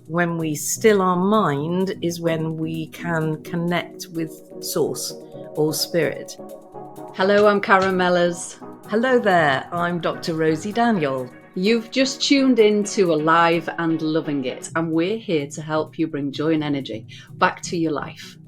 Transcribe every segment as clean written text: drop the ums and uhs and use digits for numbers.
when we still our mind is when we can connect with source or spirit. Hello, I'm Karen Mellors. Hello there, I'm Dr. Rosy Daniel. You've just tuned in to Alive and Loving It, and we're here to help you bring joy and energy back to your life.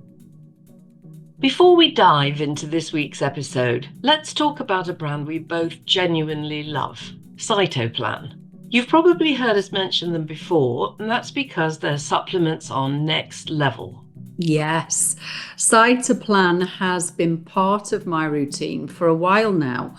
Before we dive into this week's episode, let's talk about a brand we both genuinely love, Cytoplan. You've probably heard us mention them before, and that's because their supplements are next level. Yes, Cytoplan has been part of my routine for a while now.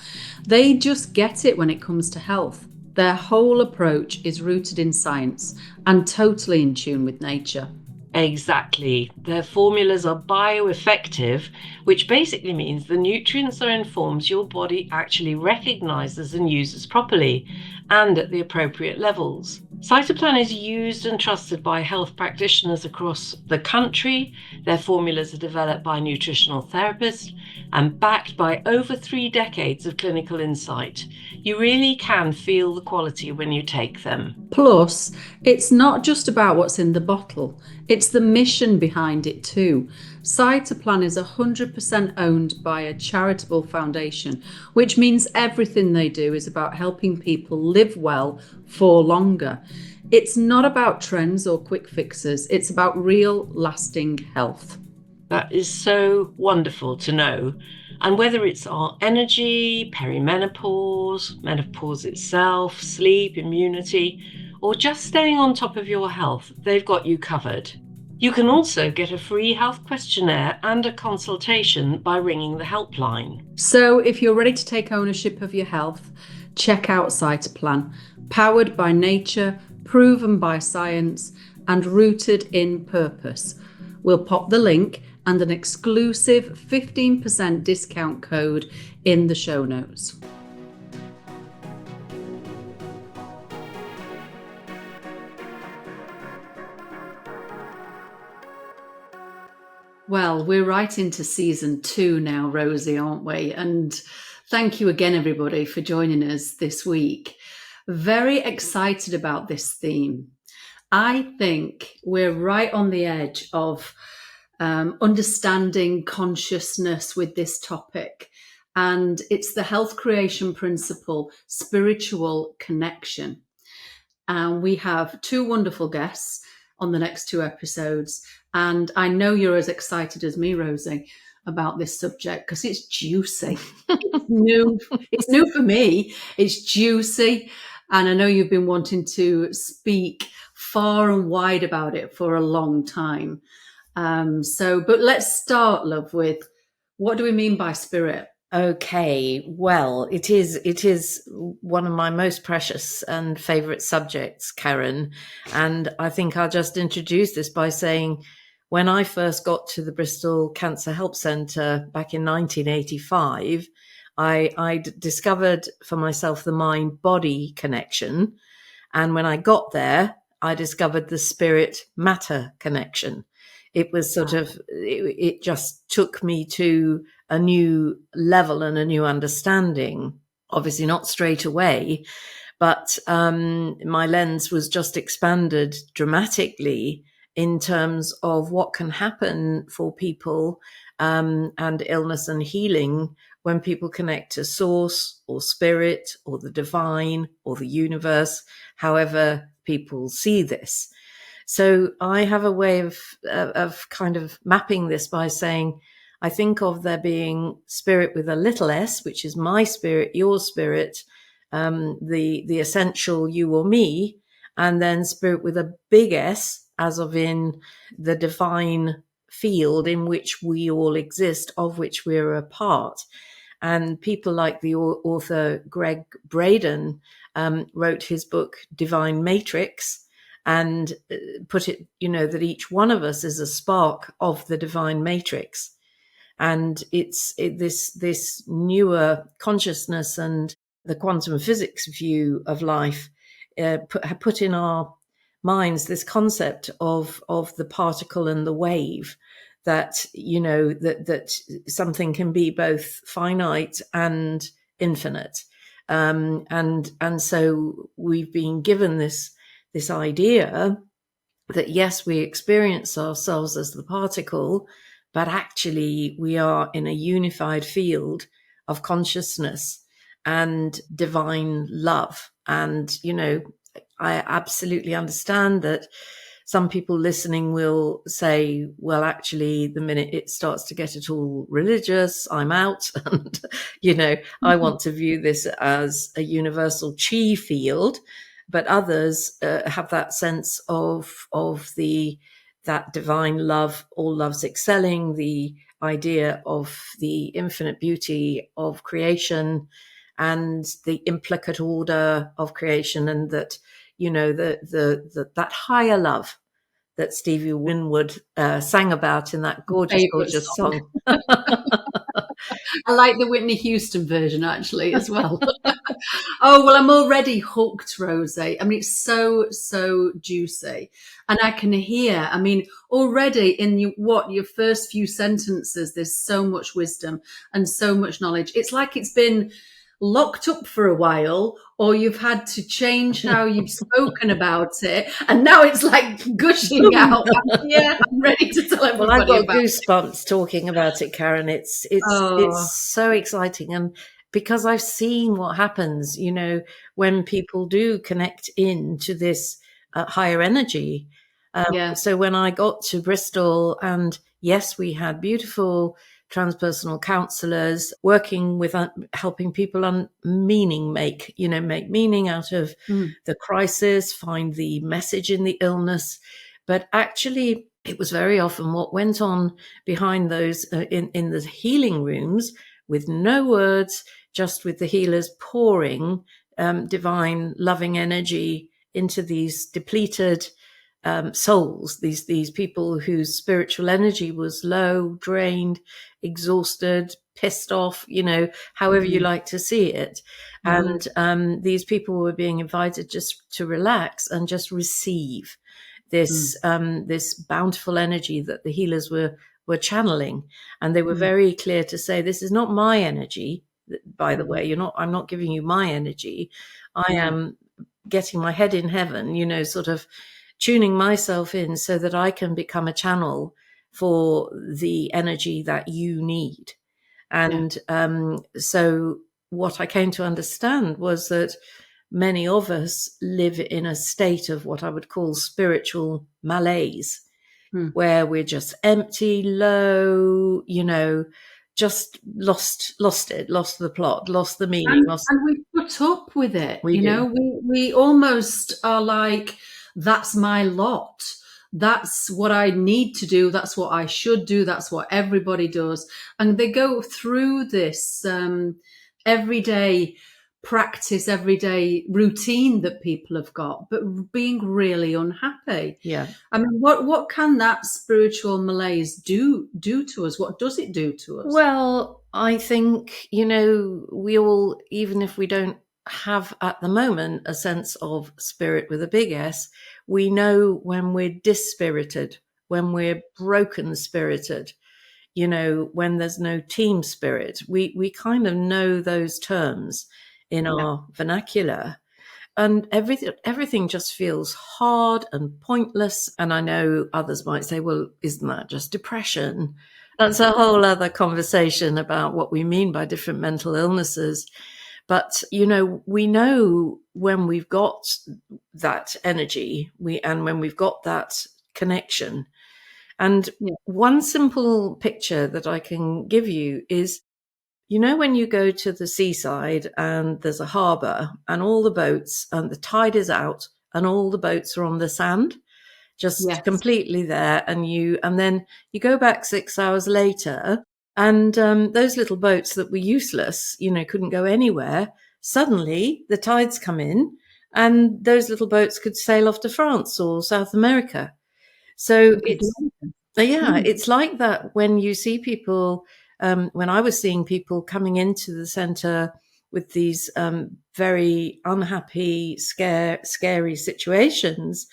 They just get it when it comes to health. Their whole approach is rooted in science and totally in tune with nature. Exactly. Their formulas are bioeffective, which basically means the nutrients are in forms your body actually recognizes and uses properly and at the appropriate levels. Cytoplan is used and trusted by health practitioners across the country. Their formulas are developed by nutritional therapists and backed by over 3 decades of clinical insight. You really can feel the quality when you take them. Plus, it's not just about what's in the bottle, it's the mission behind it too. Cytoplan is 100% owned by a charitable foundation, which means everything they do is about helping people live well for longer. It's not about trends or quick fixes, it's about real, lasting health. That is so wonderful to know. And whether it's our energy, perimenopause, menopause itself, sleep, immunity, or just staying on top of your health, they've got you covered. You can also get a free health questionnaire and a consultation by ringing the helpline. So if you're ready to take ownership of your health, check out Cytoplan, powered by nature, proven by science, and rooted in purpose. We'll pop the link and an exclusive 15% discount code in the show notes. Well, we're right into season 2 now, Rosy, aren't we? And thank you again, everybody, for joining us this week. Very excited about this theme. I think we're right on the edge of understanding consciousness with this topic. And it's the health creation principle, spiritual connection. And we have 2 wonderful guests on the next 2 episodes. And I know you're as excited as me, Rosy, about this subject because it's juicy. It's new. It's new for me. It's juicy. And I know you've been wanting to speak far and wide about it for a long time. But let's start, love, with what do we mean by spirit? Okay, well, it is one of my most precious and favourite subjects, Karen. And I think I'll just introduce this by saying when I first got to the Bristol Cancer Help Centre back in 1985, I discovered for myself the mind-body connection. And when I got there, I discovered the spirit-matter connection. It was sort of, it just took me to a new level and a new understanding. Obviously not straight away, but my lens was just expanded dramatically in terms of what can happen for people and illness and healing when people connect to source or spirit or the divine or the universe, however people see this. So I have a way of kind of mapping this by saying, I think of there being spirit with a little s, which is my spirit, your spirit, the essential you or me, and then spirit with a big S, as of in the divine field in which we all exist, of which we're a part. And people like the author Greg Braden wrote his book, Divine Matrix, and put it, that each one of us is a spark of the divine matrix. And it's this newer consciousness and the quantum physics view of life put in our minds this concept of the particle and the wave, that, that something can be both finite and infinite. And so we've been given this idea that yes, we experience ourselves as the particle, but actually we are in a unified field of consciousness and divine love. And, I absolutely understand that some people listening will say, well, actually, the minute it starts to get at all religious, I'm out. And, I want to view this as a universal chi field. But others have that sense of that divine love, all loves excelling, the idea of the infinite beauty of creation and the implicate order of creation, and that that higher love that Stevie Winwood sang about in that gorgeous, Favorite gorgeous song. song. I like the Whitney Houston version actually as well. Oh, well, I'm already hooked, Rosy. I mean, it's so juicy. And I can hear, I mean, already in your first few sentences, there's so much wisdom and so much knowledge. It's like it's been locked up for a while, or you've had to change how you've spoken about it. And now it's like gushing out. Yeah, I'm ready to tell Well, I've everybody got about it. goosebumps talking about it, Karen. It's Oh, so exciting, and because I've seen what happens, when people do connect into this higher energy. yeah. So when I got to Bristol, and yes, we had beautiful transpersonal counselors working with helping people make meaning out of Mm, the crisis, find the message in the illness. But actually, it was very often what went on behind those in the healing rooms, with no words, just with the healers pouring divine loving energy into these depleted souls, these people whose spiritual energy was low, drained, exhausted, pissed off, however you mm, like to see it. mhm, And these people were being invited just to relax and just receive mm, this bountiful energy that the healers were channeling. And they were mm, very clear to say, this is not my energy. By the mhm. way, I'm not giving you my energy. I Yeah, am getting my head in heaven, sort of tuning myself in so that I can become a channel for the energy that you need. yeah. And so what I came to understand was that many of us live in a state of what I would call spiritual malaise, Mm. where we're just empty, low, just lost it, lost the plot, lost the meaning, lost. And we put up with it, We do. we almost are like, that's my lot. That's what I need to do. That's what I should do. That's what everybody does. And they go through this everyday practice, everyday routine that people have got, but being really unhappy. Yeah. I mean, what can that spiritual malaise do to us? What does it do to us? Well, I think, we all, even if we don't have at the moment a sense of spirit with a big S, we know when we're dispirited, when we're broken spirited, when there's no team spirit. We kind of know those terms in Yeah. our vernacular. And everything just feels hard and pointless. And I know others might say, well, isn't that just depression? That's a whole other conversation about what we mean by different mental illnesses. But, we know when we've got that energy, and when we've got that connection. And Yeah. one simple picture that I can give you is, when you go to the seaside and there's a harbour and all the boats and the tide is out and all the boats are on the sand, just Yes. completely there, and then you go back 6 hours later, and those little boats that were useless, couldn't go anywhere. Suddenly, the tides come in, and those little boats could sail off to France or South America. So We could do anything. yeah, Mm. it's like that when you see people. When I was seeing people coming into the centre with these very unhappy, scary situations,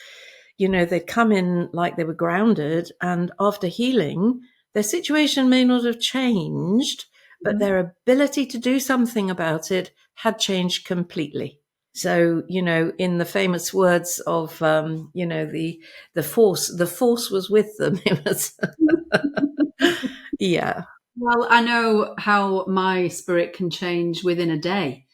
they'd come in like they were grounded, and after healing, their situation may not have changed, but Mhm. their ability to do something about it had changed completely. So, in the famous words of, the force was with them. It was, yeah. Well, I know how my spirit can change within a day.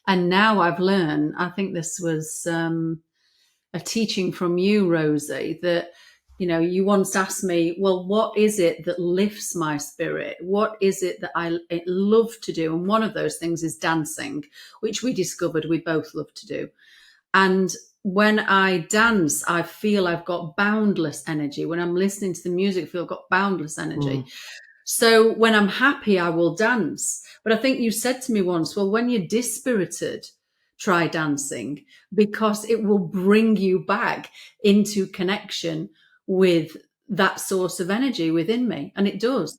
And now I've learned, I think this was a teaching from you, Rosie, that you once asked me, well, what is it that lifts my spirit? What is it that I love to do? And one of those things is dancing, which we discovered we both love to do. And when I dance, I feel I've got boundless energy. When I'm listening to the music, I feel I've got boundless energy. Mm. So when I'm happy, I will dance. But I think you said to me once, well, when you're dispirited, try dancing because it will bring you back into connection with that source of energy within me. And it does.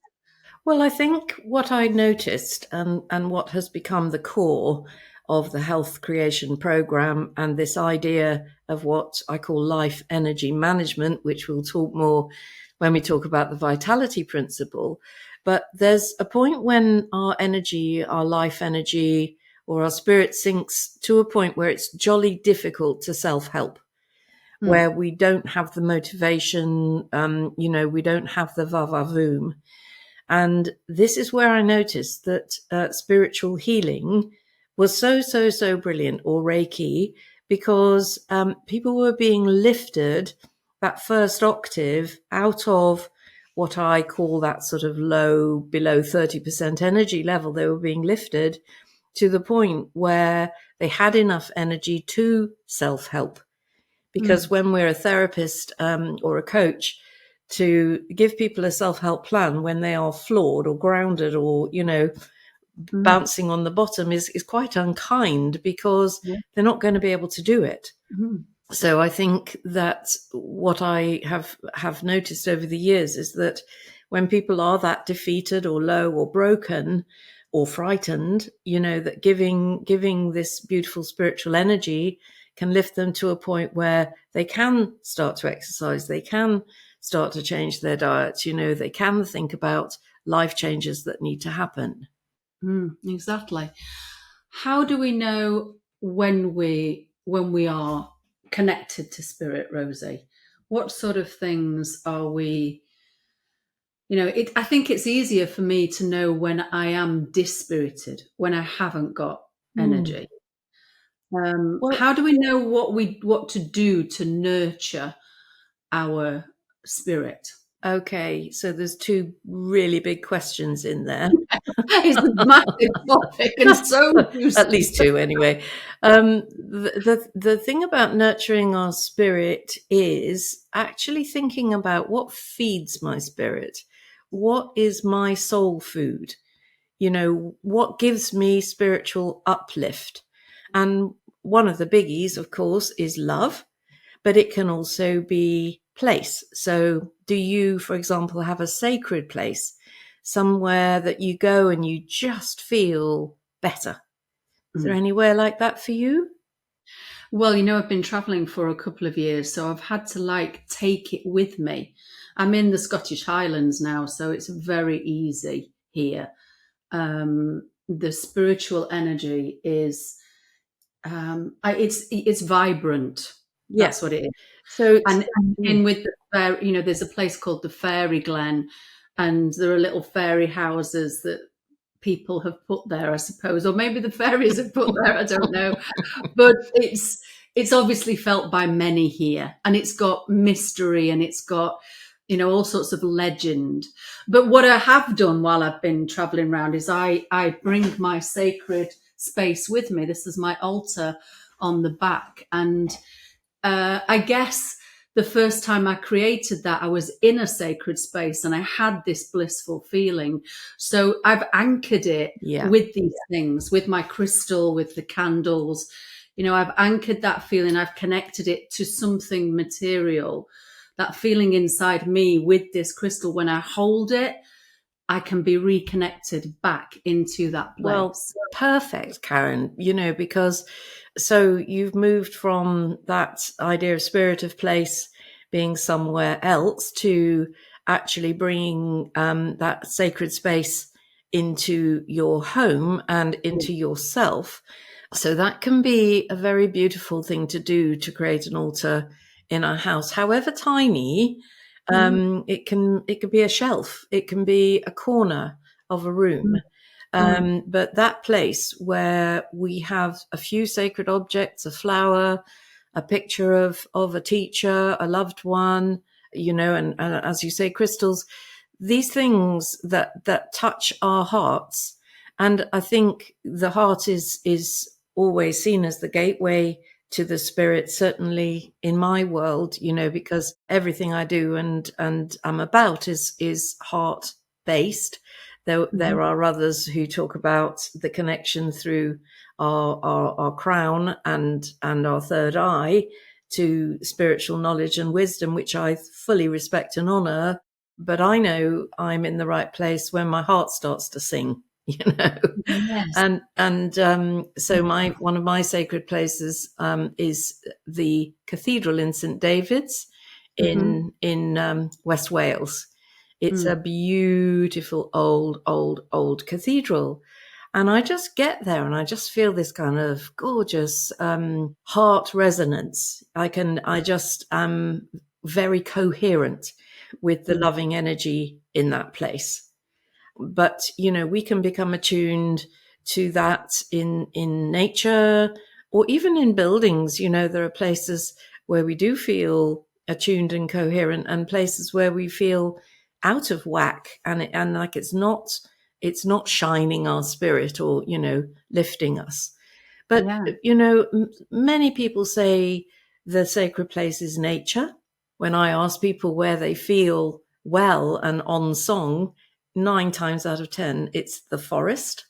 Well, I think what I noticed and what has become the core of the health creation program and this idea of what I call life energy management, which we'll talk more when we talk about the vitality principle. But there's a point when our energy, our life energy, or our spirit sinks to a point where it's jolly difficult to self-help, Mm, where we don't have the motivation, we don't have the va-va-voom. And this is where I noticed that spiritual healing was so brilliant, or Reiki, because people were being lifted that first octave out of what I call that sort of low, below 30% energy level. They were being lifted to the point where they had enough energy to self-help. Because mm, when we're a therapist or a coach, to give people a self-help plan when they are flawed or grounded or, mm, bouncing on the bottom is quite unkind, because yeah, they're not going to be able to do it. mm, So I think that what I have noticed over the years is that when people are that defeated or low or broken or frightened, that giving this beautiful spiritual energy can lift them to a point where they can start to exercise, they can start to change their diets, they can think about life changes that need to happen. exactly. How do we know when we are connected to spirit, Rosie? What sort of things are we? I think it's easier for me to know when I am dispirited, when I haven't got Hmm. energy. Well, How do we know what to do to nurture our spirit? okay, so there's two really big questions in there. It's a massive topic and so At juicy. least two, anyway. The thing about nurturing our spirit is actually thinking about what feeds my spirit. What is my soul food? What gives me spiritual uplift? And one of the biggies, of course, is love, but it can also be place. So, do you, for example, have a sacred place, somewhere that you go and you just feel better? Is there Mm. anywhere like that for you? Well, I've been traveling for a couple of years, so I've had to take it with me. I'm in the Scottish Highlands now, so it's very easy here. The spiritual energy is it's vibrant. Yeah. That's what it is. So, And mm, in with the fair, there's a place called the Fairy Glen, and there are little fairy houses that people have put there, I suppose, or maybe the fairies have put there. I don't know, but it's obviously felt by many here, and it's got mystery, and it's got all sorts of legend. But what I have done while I've been traveling around is I bring my sacred space with me. This is my altar on the back, and I guess the first time I created that, I was in a sacred space and I had this blissful feeling. So I've anchored it yeah. with these things, with my crystal, with the candles. I've anchored that feeling, I've connected it to something material. That feeling inside me with this crystal, when I hold it, I can be reconnected back into that Well, place. perfect, Karen, because so you've moved from that idea of spirit of place being somewhere else to actually bringing that sacred space into your home and into yourself. So that can be a very beautiful thing to do, to create an altar in our house, however tiny. It could be a shelf, it can be a corner of a room. But that place where we have a few sacred objects, a flower, a picture of a teacher, a loved one, and as you say, crystals, these things that touch our hearts. And I think the heart is always seen as the gateway to the spirit, certainly in my world, because everything I do and I'm about is heart based. There are others who talk about the connection through our crown and our third eye to spiritual knowledge and wisdom, which I fully respect and honor. But I know I'm in the right place when my heart starts to sing, Yes. So one of my sacred places is the cathedral in St David's in West Wales. It's a beautiful old cathedral. And I just get there and I just feel this kind of gorgeous heart resonance. I just am very coherent with the loving energy in that place. But, we can become attuned to that in nature or even in buildings. There are places where we do feel attuned and coherent and places where we feel out of whack and like it's not shining our spirit or, lifting us. But, Yeah. many people say the sacred place is nature. When I ask people where they feel well and on song, 9 times out of 10, it's the forest.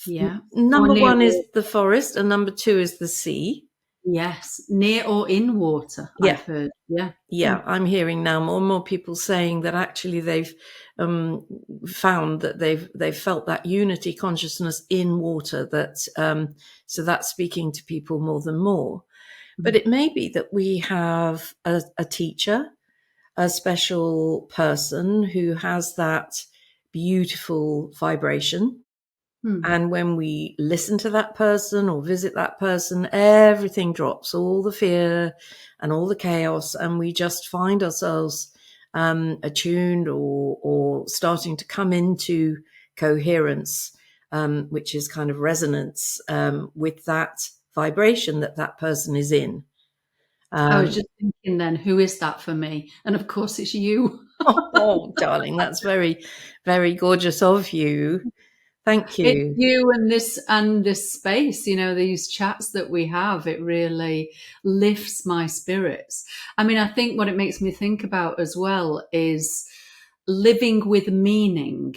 Yeah. Or Number near 1 is water. the forest, and number 2 is the sea. Yes. Near or in water, Yeah. I've heard. Yeah. Yeah, I'm hearing now more and more people saying that actually they've found that they've felt that unity consciousness in water. So that's speaking to people more than more. But it may be that we have a teacher, a special person who has that beautiful vibration. And when we listen to that person or visit that person, everything drops, all the fear and all the chaos, and we just find ourselves attuned or starting to come into coherence, which is kind of resonance with that vibration that person is in. I was just thinking then, who is that for me? And of course, it's you. Oh, darling, that's very, very gorgeous of you. Thank It's you. you and this space, these chats that we have, it really lifts my spirits. I mean, I think what it makes me think about as well is living with meaning,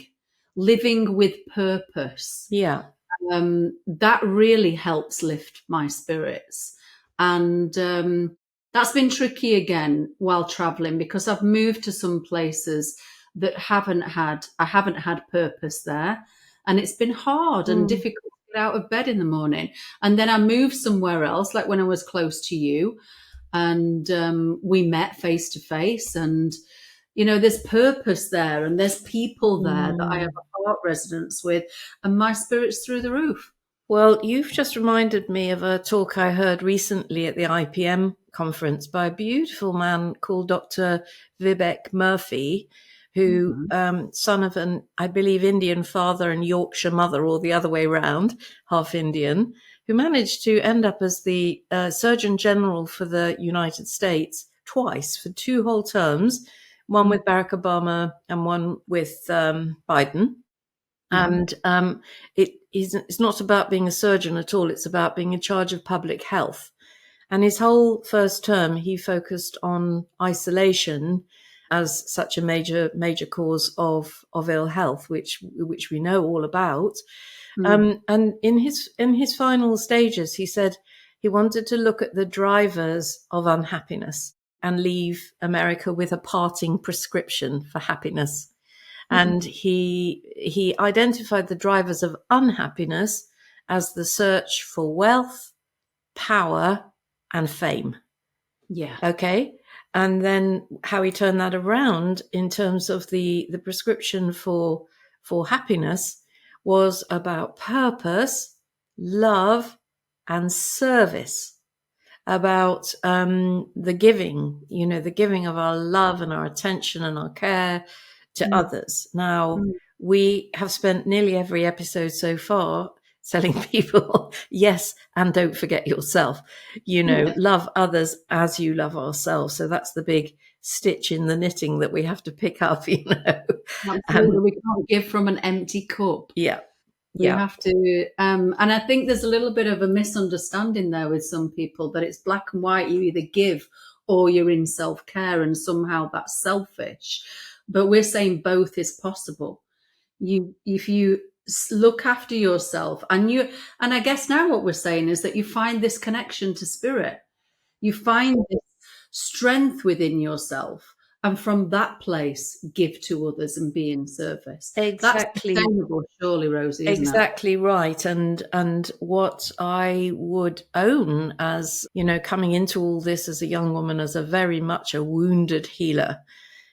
living with purpose. Yeah. That really helps lift my spirits. And that's been tricky again while traveling because I've moved to some places that I haven't had purpose there. And it's been hard and Mm. difficult to get out of bed in the morning. And then I moved somewhere else, like when I was close to you, and we met face to face. And, there's purpose there and there's people there that I have Mm. a heart resonance with, and my spirit's through the roof. Well, you've just reminded me of a talk I heard recently at the IPM conference by a beautiful man called Dr. Vivek Murphy, who, Mhm. son of an, I believe, Indian father and Yorkshire mother, or the other way round, half Indian, who managed to end up as the Surgeon General for the United States twice for 2 whole terms, one with Barack Obama and one with Biden. Mhm. And it's not about being a surgeon at all. It's about being in charge of public health. And his whole first term, he focused on isolation as such a major cause of ill health, which we know all about. Mm. And in his final stages, he said he wanted to look at the drivers of unhappiness and leave America with a parting prescription for happiness. And he identified the drivers of unhappiness as the search for wealth, power, and fame. Yeah. Okay. And then how he turned that around in terms of the prescription for happiness was about purpose, love, and service, about the giving, the giving of our love and our attention and our care to others. Now, we have spent nearly every episode so far telling people, yes, and don't forget yourself, love others as you love ourselves. So that's the big stitch in the knitting that we have to pick up, Absolutely. We can't give from an empty cup. Yeah. We have to, and I think there's a little bit of a misunderstanding there with some people, that it's black and white. You either give or you're in self-care, and somehow that's selfish. But we're saying both is possible. If you look after yourself, and I guess now what we're saying is that you find this connection to spirit, you find this strength within yourself, and from that place give to others and be in service. Exactly. That's sustainable, surely, Rosie, isn't Exactly it? Right. And what I would own as, coming into all this as a young woman, as a very much a wounded healer,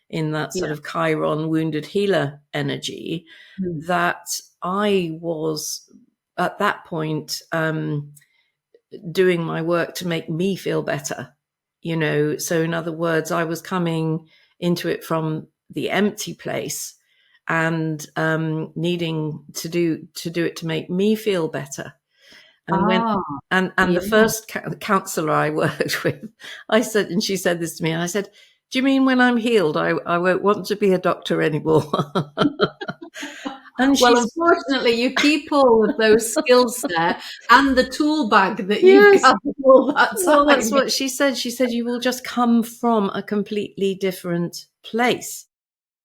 in that sort of Chiron wounded healer energy, that I was at that point doing my work to make me feel better, So in other words, I was coming into it from the empty place and needing to do it to make me feel better. And the first counselor I worked with, she said this to me, and I said, do you mean when I'm healed, I won't want to be a doctor anymore? And well, unfortunately, you keep all of those skills there and the tool bag that you've got all that time. Well, that's what she said. She said, you will just come from a completely different place.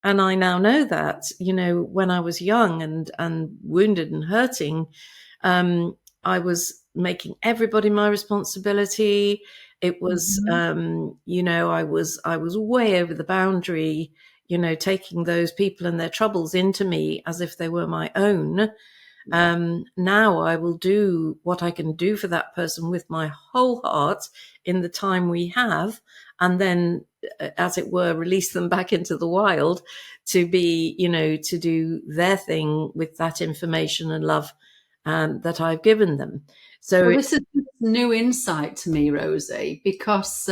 And I now know that, when I was young and wounded and hurting, I was making everybody my responsibility. It was, I was way over the boundary, taking those people and their troubles into me as if they were my own. Now I will do what I can do for that person with my whole heart in the time we have, and then, as it were, release them back into the wild to be, to do their thing with that information and love that I've given them. So this is new insight to me, Rosie, because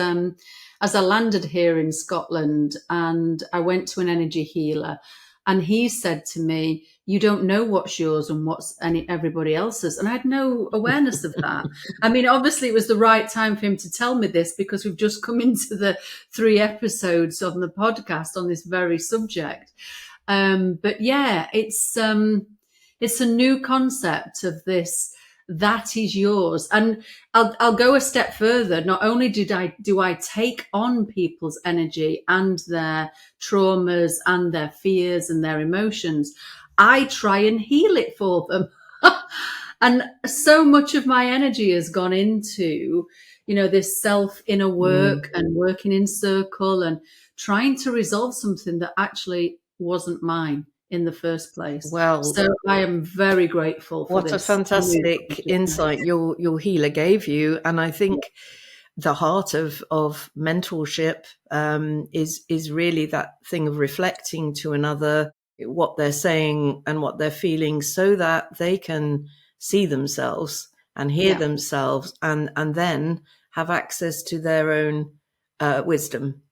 as I landed here in Scotland and I went to an energy healer, and he said to me, you don't know what's yours and what's everybody else's. And I had no awareness of that. I mean, obviously it was the right time for him to tell me this, because we've just come into the 3 episodes on the podcast on this very subject. But yeah, it's a new concept of this. That is yours. And I'll go a step further. Not only do I take on people's energy and their traumas and their fears and their emotions, I try and heal it for them. And so much of my energy has gone into, this self inner work and working in circle and trying to resolve something that actually wasn't mine in the first place. Well, so I am very grateful for this. What a fantastic insight your healer gave you. And I think the heart of mentorship is really that thing of reflecting to another what they're saying and what they're feeling, so that they can see themselves and hear themselves and then have access to their own wisdom.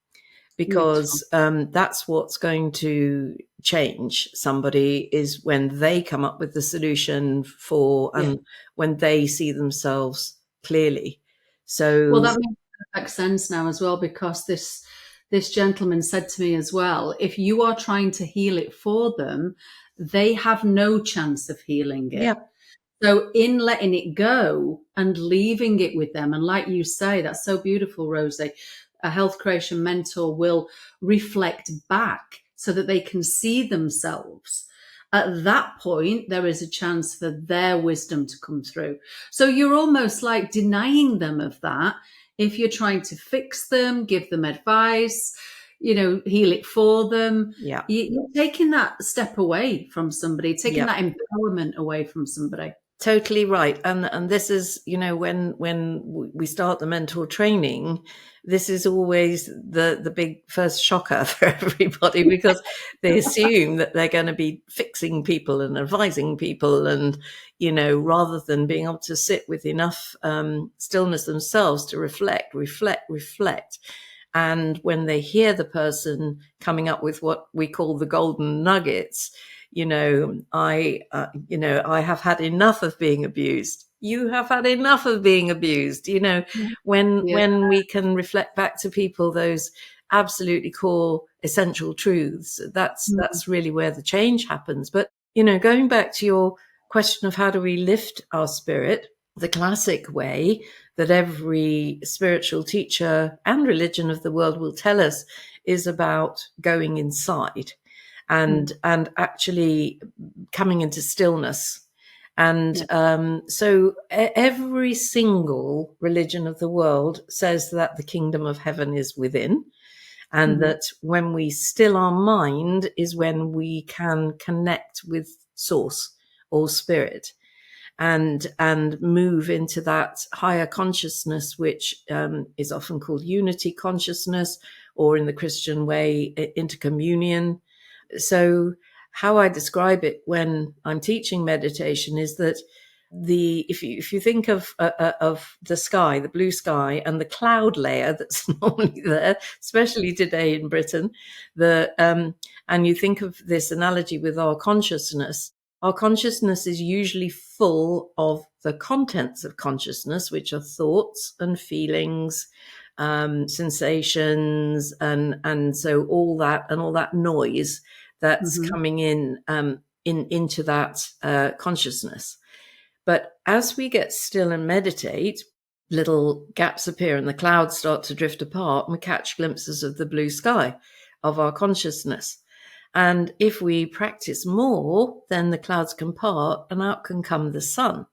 Because that's what's going to change somebody, is when they come up with the solution and when they see themselves clearly. So, well, that makes perfect sense now as well, because this gentleman said to me as well, if you are trying to heal it for them, they have no chance of healing it. Yeah. So in letting it go and leaving it with them, and like you say, that's so beautiful, Rosie, a health creation mentor will reflect back so that they can see themselves. At that point, there is a chance for their wisdom to come through. So you're almost like denying them of that. If you're trying to fix them, give them advice, heal it for them, you're taking that step away from somebody, taking that empowerment away from somebody. Totally right. And this is, when we start the mentor training, this is always the big first shocker for everybody, because they assume that they're going to be fixing people and advising people, and rather than being able to sit with enough stillness themselves to reflect. And when they hear the person coming up with what we call the golden nuggets, I have had enough of being abused. You have had enough of being abused. When Yeah. we can reflect back to people those absolutely core essential truths, that's really where the change happens. But going back to your question of how do we lift our spirit, the classic way that every spiritual teacher and religion of the world will tell us is about going inside and actually coming into stillness. And Yeah. so every single religion of the world says that the kingdom of heaven is within, and Mhm. that when we still our mind is when we can connect with source or spirit, and move into that higher consciousness, which is often called unity consciousness, or in the Christian way, intercommunion. So how I describe it when I'm teaching meditation is that if you think of the sky, the blue sky, and the cloud layer that's normally there, especially today in Britain, and you think of this analogy with our consciousness is usually full of the contents of consciousness, which are thoughts and feelings, sensations, and so all that noise that's Mhm. coming into that consciousness. But as we get still and meditate, little gaps appear and the clouds start to drift apart, and we catch glimpses of the blue sky of our consciousness. And if we practice more, then the clouds can part and out can come the sun.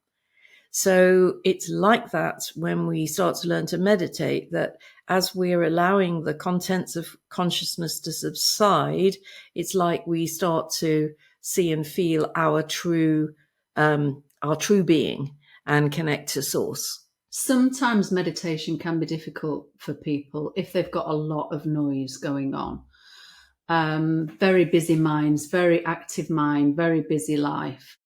So it's like that when we start to learn to meditate, that as we're allowing the contents of consciousness to subside, it's like we start to see and feel our true being and connect to source. Sometimes meditation can be difficult for people if they've got a lot of noise going on. Very busy minds, very active mind, very busy life.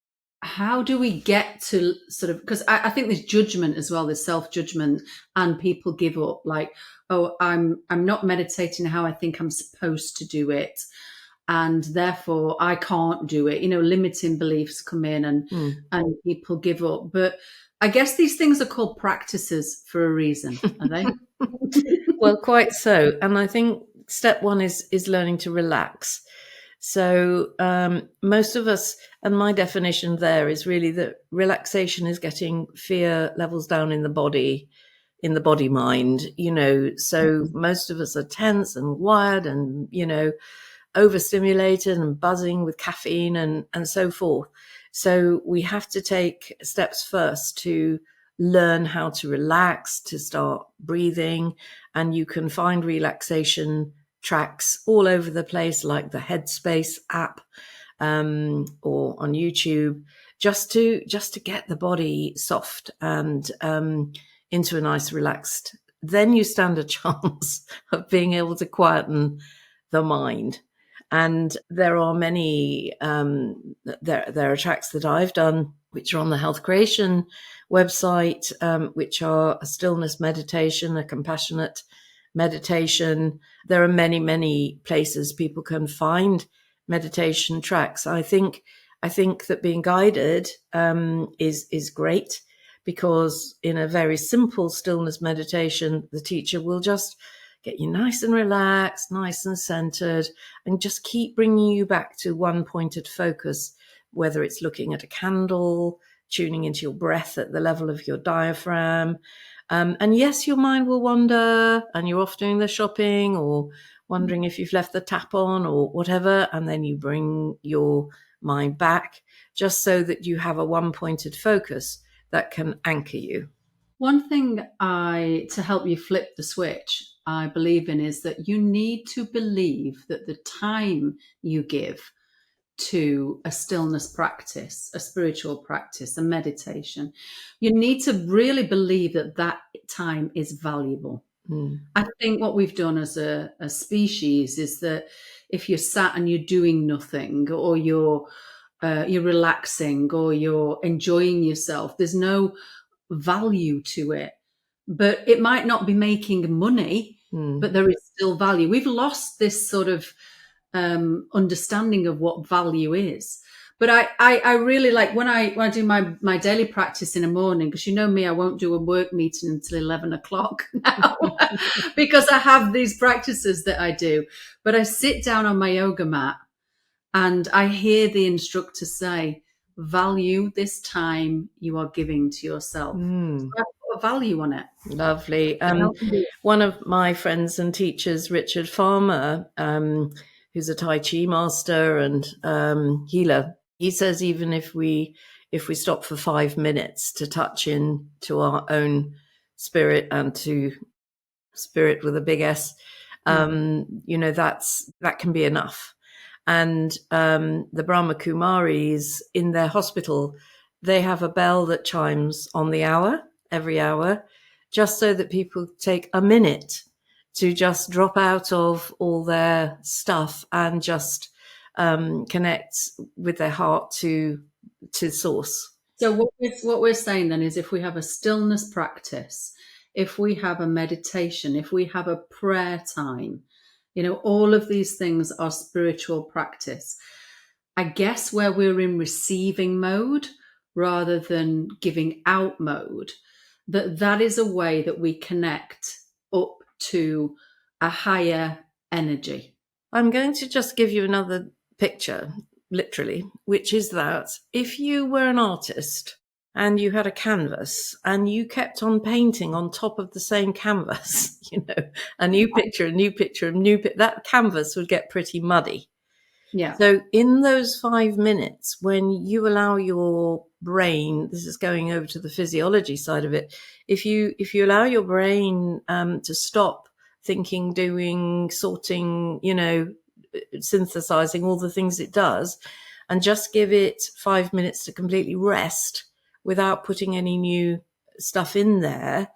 How do we get to sort of, because I think there's judgment as well, there's self-judgment, and people give up, like, oh, I'm not meditating how I think I'm supposed to do it, and therefore I can't do it. Limiting beliefs come in, and Mm. people give up. But I guess these things are called practices for a reason, are they? Well, quite so. And I think step one is learning to relax. So most of us, and my definition there is really that relaxation is getting fear levels down in the body, mind. So most of us are tense and wired and overstimulated and buzzing with caffeine and so forth. So we have to take steps first to learn how to relax, to start breathing. And you can find relaxation tracks all over the place, like the Headspace app, or on YouTube, just to get the body soft and into a nice relaxed. Then you stand a chance of being able to quieten the mind. And there are many there are tracks that I've done which are on the Health Creation website, which are a stillness meditation, a compassionate meditation. There are many places people can find meditation tracks. I think that being guided is great, because in a very simple stillness meditation, the teacher will just get you nice and relaxed, nice and centered, and just keep bringing you back to one pointed focus, whether it's looking at a candle, tuning into your breath at the level of your diaphragm. And yes, your mind will wander, and you're off doing the shopping or wondering if you've left the tap on or whatever, and then you bring your mind back, just so that you have a one pointed focus that can anchor you. One thing to help you flip the switch, I believe in, is that you need to believe that the time you give to a stillness practice, a spiritual practice, a meditation, you need to really believe that that time is valuable. I think what we've done as a species is that if you're sat and you're doing nothing, or you're relaxing, or you're enjoying yourself, there's no value to it. But it might not be making money, but there is still value. We've lost this sort of understanding of what value is. But I really like when I do my daily practice in the morning, because you know me, I won't do a work meeting until 11 o'clock now because I have these practices that I do. But I sit down on my yoga mat and I hear the instructor say, value this time you are giving to yourself. So I put a value on it. Lovely. How can we- One of my friends and teachers, Richard Farmer, who's a Tai Chi master and healer, he says even if we stop for 5 minutes to touch in to our own spirit, and to spirit with a big S, that can be enough. And the Brahma Kumaris in their hospital, they have a bell that chimes on the hour, every hour, just so that people take a minute to just drop out of all their stuff and just connect with their heart to source. So what we're saying then is, if we have a stillness practice, if we have a meditation, if we have a prayer time, all of these things are spiritual practice. I guess where we're in receiving mode rather than giving out mode, that is a way that we connect up to a higher energy. I'm going to just give you another picture, literally, which is that if you were an artist and you had a canvas and you kept on painting on top of the same canvas, a new picture, that canvas would get pretty muddy. Yeah. So in those 5 minutes, when you allow your brain, this is going over to the physiology side of it, if you allow your brain to stop thinking, doing, sorting, synthesizing, all the things it does, and just give it 5 minutes to completely rest without putting any new stuff in there,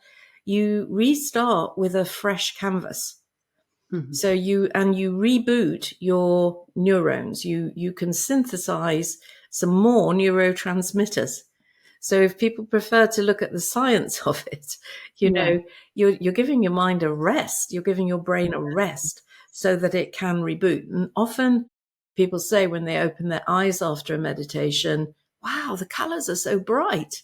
you restart with a fresh canvas. Mm-hmm. So you reboot your neurons. You can synthesize some more neurotransmitters. So if people prefer to look at the science of it, you're giving your mind a rest. You're giving your brain a rest so that it can reboot. And often people say when they open their eyes after a meditation, wow, the colors are so bright,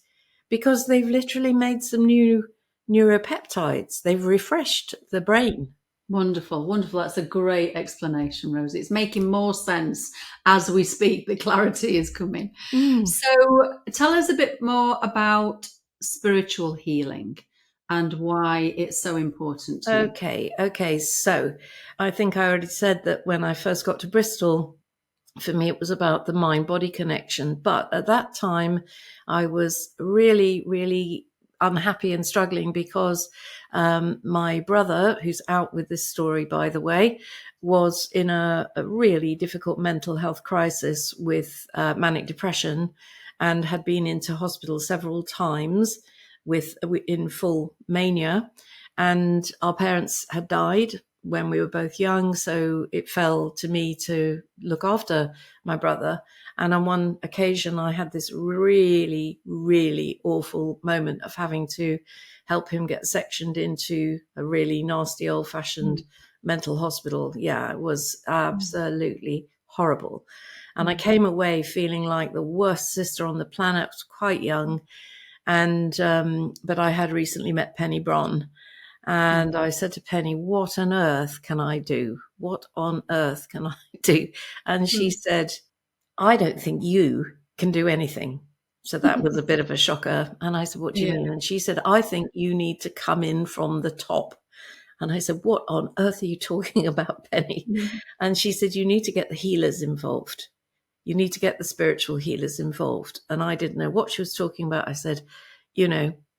because they've literally made some new neuropeptides. They've refreshed the brain. Wonderful, wonderful. That's a great explanation, Rosy. It's making more sense as we speak. The clarity is coming. So tell us a bit more about spiritual healing and why it's so important to you. Okay. So I think I already said that when I first got to Bristol, for me, it was about the mind-body connection. But at that time, I was really, really unhappy and struggling because my brother, who's out with this story, by the way, was in a really difficult mental health crisis with manic depression, and had been into hospital several times in full mania. And our parents had died when we were both young, so it fell to me to look after my brother. And on one occasion, I had this really, really awful moment of having to help him get sectioned into a really nasty old-fashioned mental hospital. Yeah, it was absolutely horrible. And I came away feeling like the worst sister on the planet. I was quite young, and but I had recently met Penny Bron. And I said to Penny, what on earth can I do? What on earth can I do? And she said, I don't think you can do anything. So that was a bit of a shocker. And I said, what do you mean? And she said, I think you need to come in from the top. And I said, what on earth are you talking about, Penny? And she said, you need to get the healers involved. You need to get the spiritual healers involved. And I didn't know what she was talking about. I said,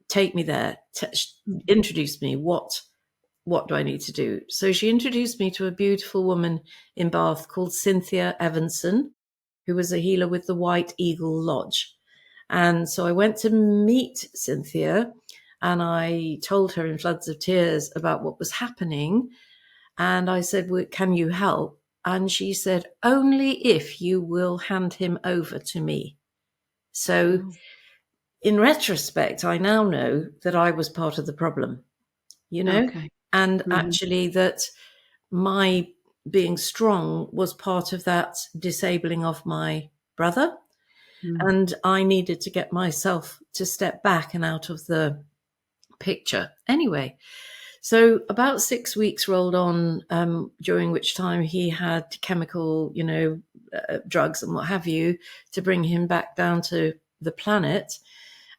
take me there, introduce me. What do I need to do? So she introduced me to a beautiful woman in Bath called Cynthia Evanson, who was a healer with the White Eagle Lodge. And so I went to meet Cynthia, and I told her in floods of tears about what was happening. And I said, well, can you help? And she said, only if you will hand him over to me. So Oh, in retrospect, I now know that I was part of the problem, okay. and Hmm. actually that my being strong was part of that disabling of my brother. Mm. And I needed to get myself to step back and out of the picture. Anyway, so about 6 weeks rolled on, during which time he had chemical, drugs and what have you, to bring him back down to the planet.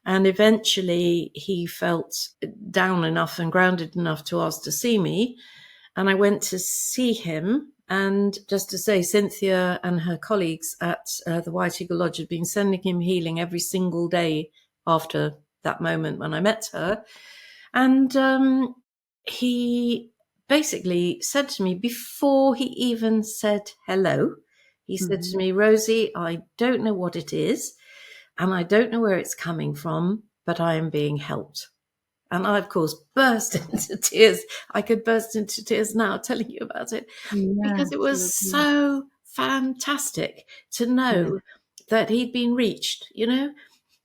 And eventually he felt down enough and grounded enough to ask to see me. And I went to see him. And just to say, Cynthia and her colleagues at the White Eagle Lodge had been sending him healing every single day after that moment when I met her. And he basically said to me, before he even said hello, he said to Mhm. me, Rosy, I don't know what it is, and I don't know where it's coming from, but I am being helped. And I, of course, burst into tears. I could burst into tears now telling you about it, because it Yes, was lovely. so fantastic to Yeah. know that he'd been reached,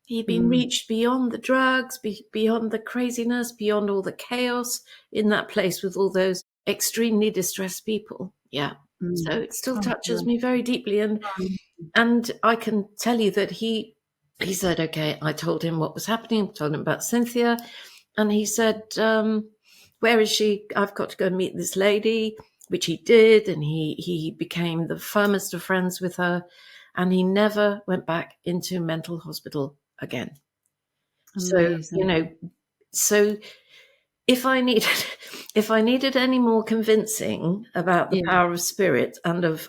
He'd been Mm. reached beyond the drugs, beyond the craziness, beyond all the chaos in that place with all those extremely distressed people. Yeah. So Mm. it still Oh, touches bless. me very deeply. And I can tell you that he said, okay, I told him what was happening, told him about Cynthia. And he said, where is she? I've got to go and meet this lady, which he did. And he became the firmest of friends with her. And he never went back into mental hospital again. So, Amazing. so if I needed if I needed any more convincing about the Yeah. power of spirit and of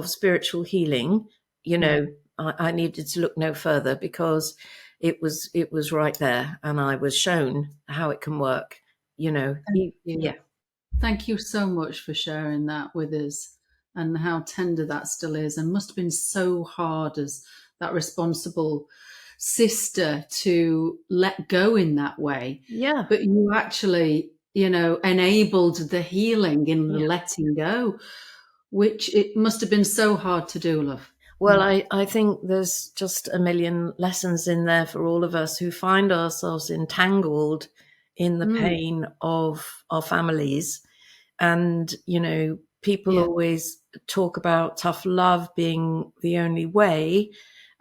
spiritual healing, Yeah. I needed to look no further, because it was right there, and I was shown how it can work. Thank you. Yeah, Thank you so much for sharing that with us and how tender that still is, and must have been so hard as that responsible sister to let go in that way. yeah, But you actually, enabled the healing in the yeah. letting go, which it must have been so hard to do, love. Well, Mm. I think there's just a million lessons in there for all of us who find ourselves entangled in the Mm. pain of our families. And, people Yeah. always talk about tough love being the only way.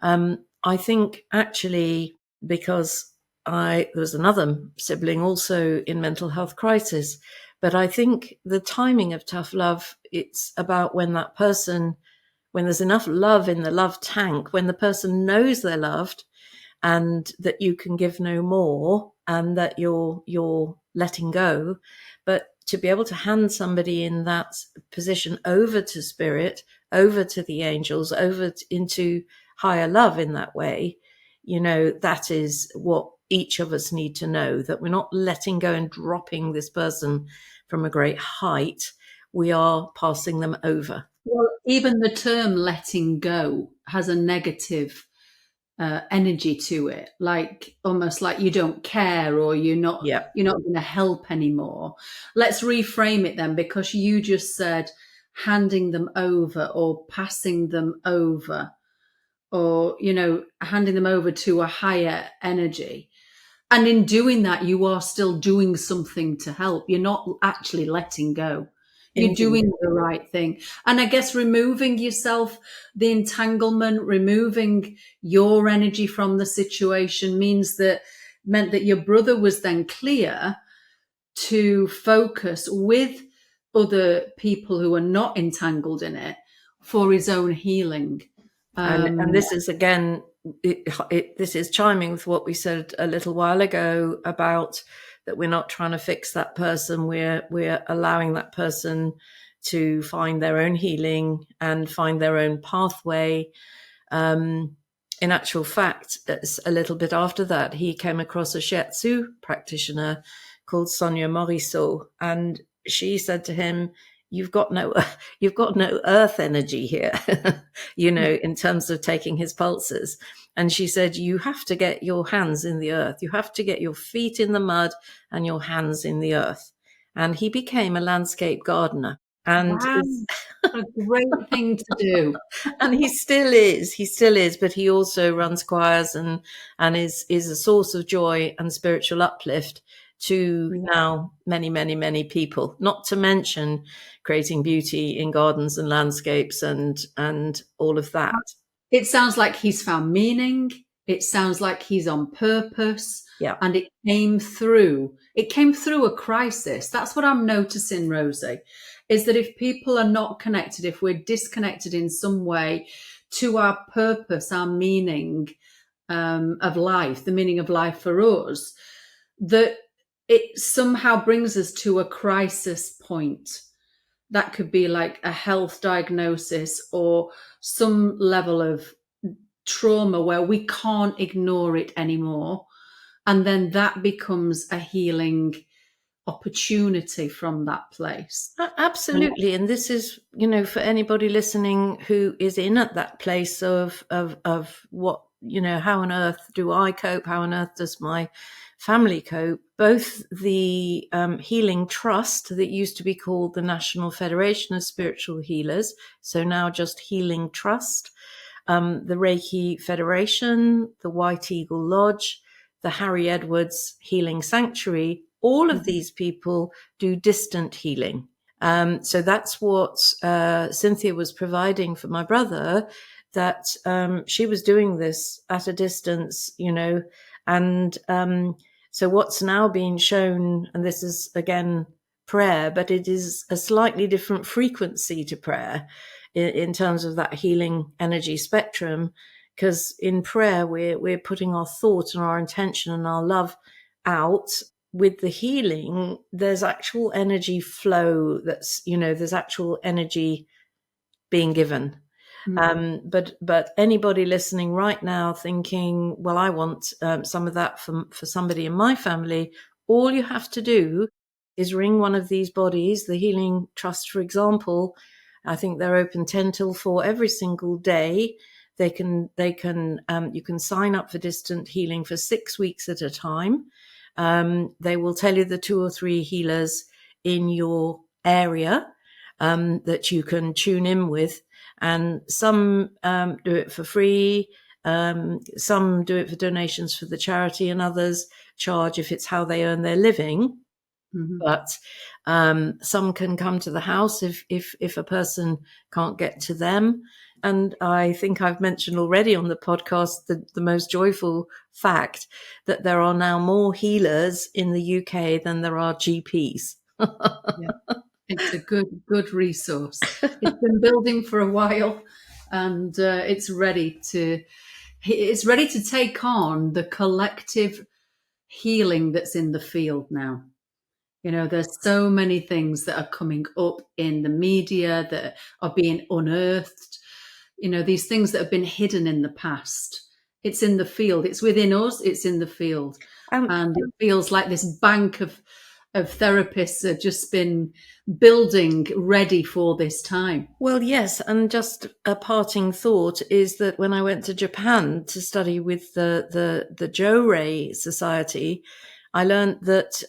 I think actually, because there was another sibling also in mental health crisis, but I think the timing of tough love, it's about when there's enough love in the love tank, when the person knows they're loved and that you can give no more, and that you're letting go. But to be able to hand somebody in that position over to spirit, over to the angels, into higher love in that way, that is what each of us need to know, that we're not letting go and dropping this person from a great height. We are passing them over. Well, even the term letting go has a negative energy to it, like almost like you don't care, or Yeah. you're not going to help anymore. Let's reframe it then, because you just said handing them over or passing them over, or handing them over to a higher energy. And in doing that, you are still doing something to help. You're not actually letting go. You're Indeed. doing the right thing. And I guess removing yourself, the entanglement, removing your energy from the situation meant that your brother was then clear to focus with other people who are not entangled in it for his own healing. And Um, this is again, this is chiming with what we said a little while ago about that we're not trying to fix that person. We're allowing that person to find their own healing and find their own pathway. In actual fact, it's a little bit after that, he came across a shiatsu practitioner called Sonia Morisot, and she said to him, you've got no you've got no earth energy here, in terms of taking his pulses. And she said, you have to get your hands in the earth. You have to get your feet in the mud and your hands in the earth. And he became a landscape gardener. And Wow, what a great thing to do. and he still is, but he also runs choirs and is a source of joy and spiritual uplift to Yeah. now many, many, many people, not to mention creating beauty in gardens and landscapes and all of that. It sounds like he's found meaning. It sounds like he's on purpose. Yeah. And it came through. It came through a crisis. That's what I'm noticing, Rosie, is that if people are not connected, if we're disconnected in some way to our purpose, our meaning of life, the meaning of life for us, that it somehow brings us to a crisis point. That could be like a health diagnosis or some level of trauma where we can't ignore it anymore. And then that becomes a healing opportunity from that place. Absolutely. And this is, for anybody listening who is in at that place of what, how on earth do I cope? How on earth does my family cope? Both the Healing Trust, that used to be called the National Federation of Spiritual Healers, so now just Healing Trust, the Reiki Federation, the White Eagle Lodge, the Harry Edwards Healing Sanctuary, all of these people do distant healing. So that's what Cynthia was providing for my brother, that she was doing this at a distance, and so what's now being shown, and this is again prayer, but it is a slightly different frequency to prayer in terms of that healing energy spectrum, because in prayer we're putting our thought and our intention and our love out. With the healing, there's actual energy flow, there's actual energy being given. But anybody listening right now thinking, well, I want some of that for somebody in my family, all you have to do is ring one of these bodies, the Healing Trust, for example. I think they're open 10 till 4 every single day. You can sign up for distant healing for 6 weeks at a time. They will tell you the 2 or 3 healers in your area that you can tune in with. And some do it for free. Some do it for donations for the charity, and others charge if it's how they earn their living. But some can come to the house if a person can't get to them. And I think I've mentioned already on the podcast the most joyful fact that there are now more healers in the UK than there are GPs. Yeah. It's a good resource. It's been building for a while, and it's ready to take on the collective healing that's in the field now. There's so many things that are coming up in the media that are being unearthed. These things that have been hidden in the past. It's in the field. It's within us. It's in the field. And it feels like this bank of therapists have just been building ready for this time. Well, yes. And just a parting thought is that when I went to Japan to study with the Jo-Rei Society, I learned that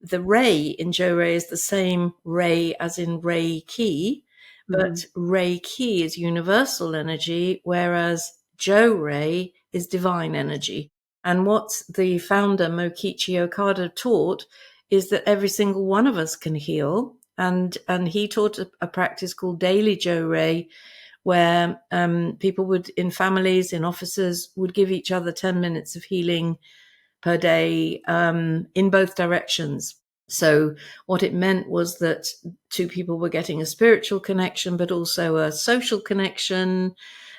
the Rei in Jo-Rei is the same Rei as in Reiki, but Reiki is universal energy, whereas Jo-Rei is divine energy. And what the founder, Mokichi Okada, taught is that every single one of us can heal. And he taught a practice called daily Jo-Rei, where people would, in families, in offices, would give each other 10 minutes of healing per day in both directions. So what it meant was that 2 people were getting a spiritual connection, but also a social connection,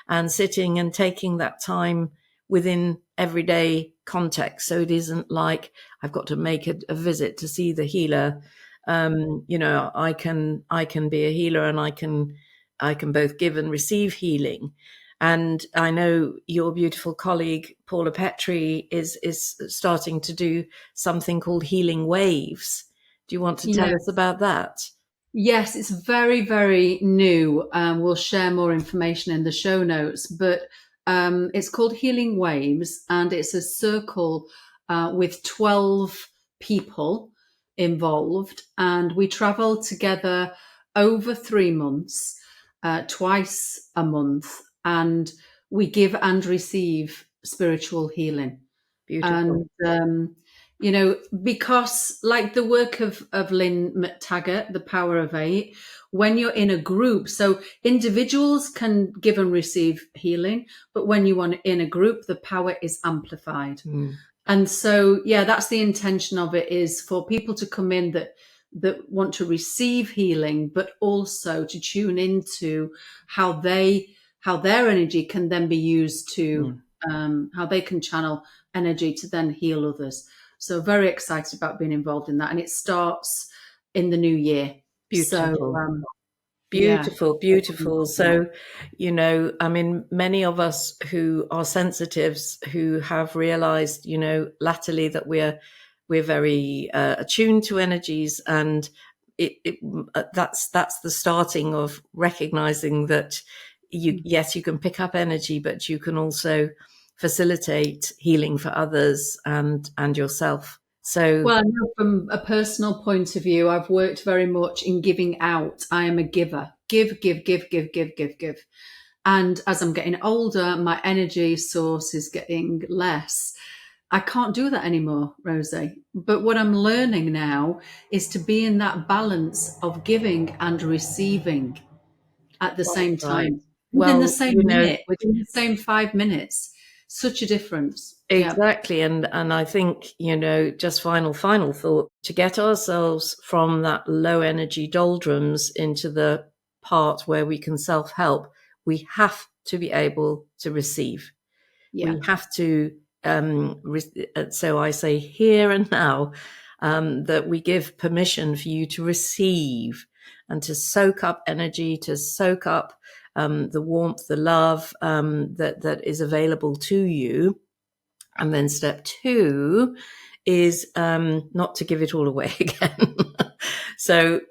and sitting and taking that time within everyday context. So it isn't like I've got to make a visit to see the healer. I can be a healer, and I can both give and receive healing. And I know your beautiful colleague, Paula Petrie, is starting to do something called Healing Waves. Do you want to tell us about that? Yes, it's very, very new. We'll share more information in the show notes, but it's called Healing Waves, and it's a circle with 12 people involved. And we travel together over 3 months, twice a month, and we give and receive spiritual healing. Beautiful. And because like the work of Lynn McTaggart, The Power of Eight, when you're in a group, so individuals can give and receive healing, but when you are in a group, the power is amplified. Mm. And so that's the intention of it, is for people to come in that want to receive healing, but also to tune into how their energy can then be used to how they can channel energy to then heal others. So very excited about being involved in that, and it starts in the new year. So Beautiful. yeah, Beautiful, beautiful. So, I mean, many of us who are sensitives, who have realized, latterly that we're very attuned to energies, and that's the starting of recognizing that yes, you can pick up energy, but you can also facilitate healing for others and yourself. So, well, I know from a personal point of view, I've worked very much in giving out. I am a giver. Give, give, give, give, give, give, give. And as I'm getting older, my energy source is getting less. I can't do that anymore, Rosie. But what I'm learning now is to be in that balance of giving and receiving at the quite same right. time, within the Well, same minute, within the same 5 minutes. Such a difference. Yeah. exactly. And I think, just final thought, to get ourselves from that low energy doldrums into the part where we can self-help, we have to be able to receive. Yeah. We have to, so I say here and now, that we give permission for you to receive and to soak up energy, to soak up the warmth, the love that is available to you. And then step 2 is not to give it all away again. So,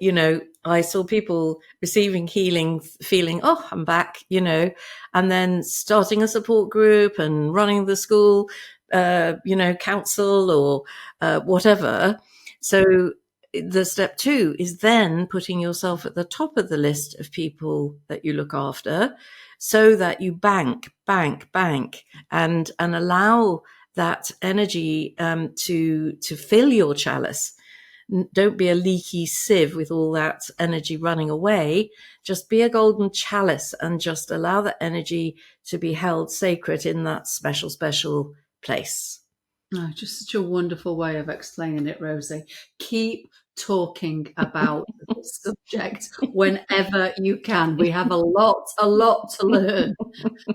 I saw people receiving healing, feeling, oh, I'm back, and then starting a support group and running the school, council or whatever. So the step 2 is then putting yourself at the top of the list of people that you look after, so that you bank, and allow that energy to fill your chalice. Don't be a leaky sieve with all that energy running away. Just be a golden chalice and just allow the energy to be held sacred in that special place. Oh, just such a wonderful way of explaining it, Rosie. Keep talking about this subject whenever you can. We have a lot to learn.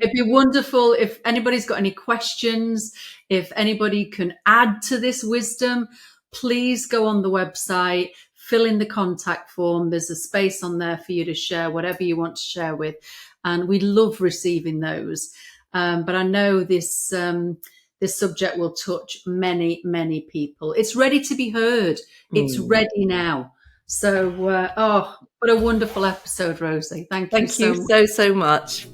It'd be wonderful if anybody's got any questions, if anybody can add to this wisdom, please go on the website, fill in the contact form. There's a space on there for you to share whatever you want to share with. And we love receiving those. But I know this subject will touch many, many people. It's ready to be heard. It's ready now. So, what a wonderful episode, Rosie. Thank you Thank you so much. so much.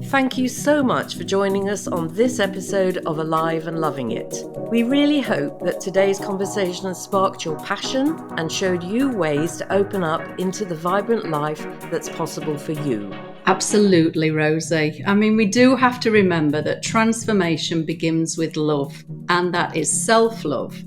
Thank you so much for joining us on this episode of Alive and Loving It. We really hope that today's conversation has sparked your passion and showed you ways to open up into the vibrant life that's possible for you. Absolutely, Rosie. I mean, we do have to remember that transformation begins with love, and that is self-love,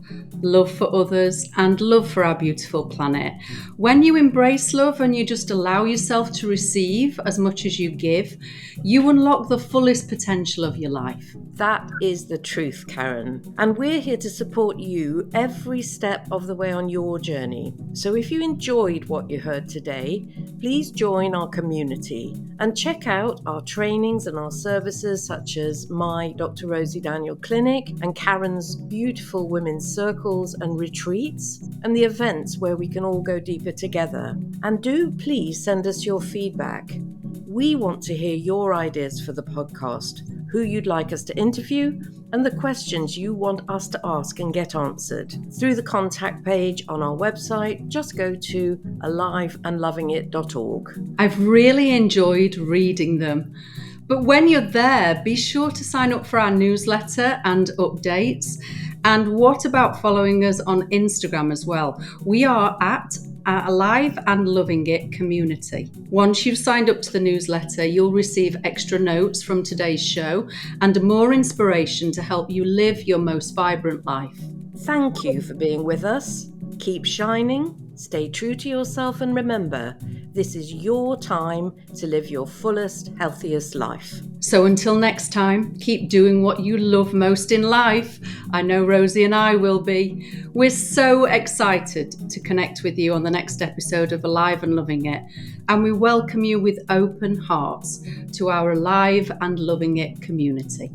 love for others, and love for our beautiful planet. When you embrace love and you just allow yourself to receive as much as you give, you unlock the fullest potential of your life. That is the truth, Karen. And we're here to support you every step of the way on your journey. So if you enjoyed what you heard today, please join our community and check out our trainings and our services, such as my Dr. Rosy Daniel Clinic and Karen's beautiful women's circles and retreats, and the events where we can all go deeper together. And do please send us your feedback. We want to hear your ideas for the podcast. who you'd like us to interview, and the questions you want us to ask and get answered. Through the contact page on our website, just go to aliveandlovingit.org. I've really enjoyed reading them. But when you're there, be sure to sign up for our newsletter and updates. And what about following us on Instagram as well? We are at Alive and Loving It Community. Once you've signed up to the newsletter, you'll receive extra notes from today's show and more inspiration to help you live your most vibrant life. Thank you for being with us. Keep shining, stay true to yourself, and remember, this is your time to live your fullest, healthiest life. So until next time, keep doing what you love most in life. I know Rosy and I will be. We're so excited to connect with you on the next episode of Alive and Loving It, and we welcome you with open hearts to our Alive and Loving It community.